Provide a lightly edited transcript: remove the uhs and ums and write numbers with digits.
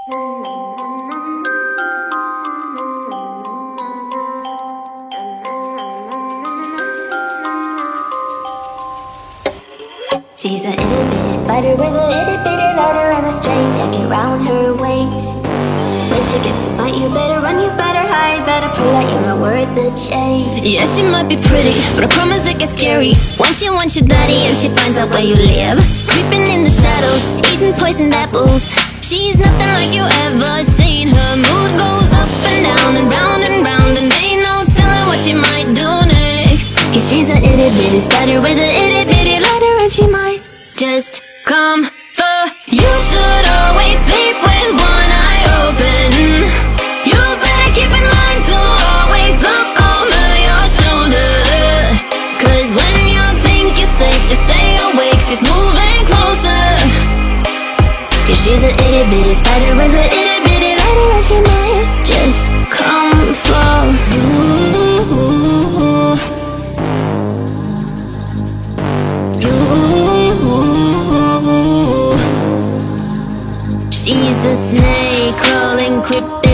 She's a itty bitty spider with a itty bitty letter and a string jacket round her waist. When she gets to bite, you better run, you better hide, better pray that you're not worth the chase. Yeah, she might be pretty, but I promise it gets scary once she wants your daddy and she finds out where you live. Creeping in the shadows, eating poisoned apples. She's nothing like you ever seen. Her mood goes up and down and round and round, and ain't no telling what she might do next. Cause she's a itty bitty spider with a itty bitty letter, and she might just come for you. Should always sleep with one eye open. You better keep in mind to always look over your shoulder. Cause when you think you're safe, just stay awake, she's moving closer. Yeah, she's an itty bitty spider with an itty bitty letter, and she might just come for you. She's a snake crawling, creeping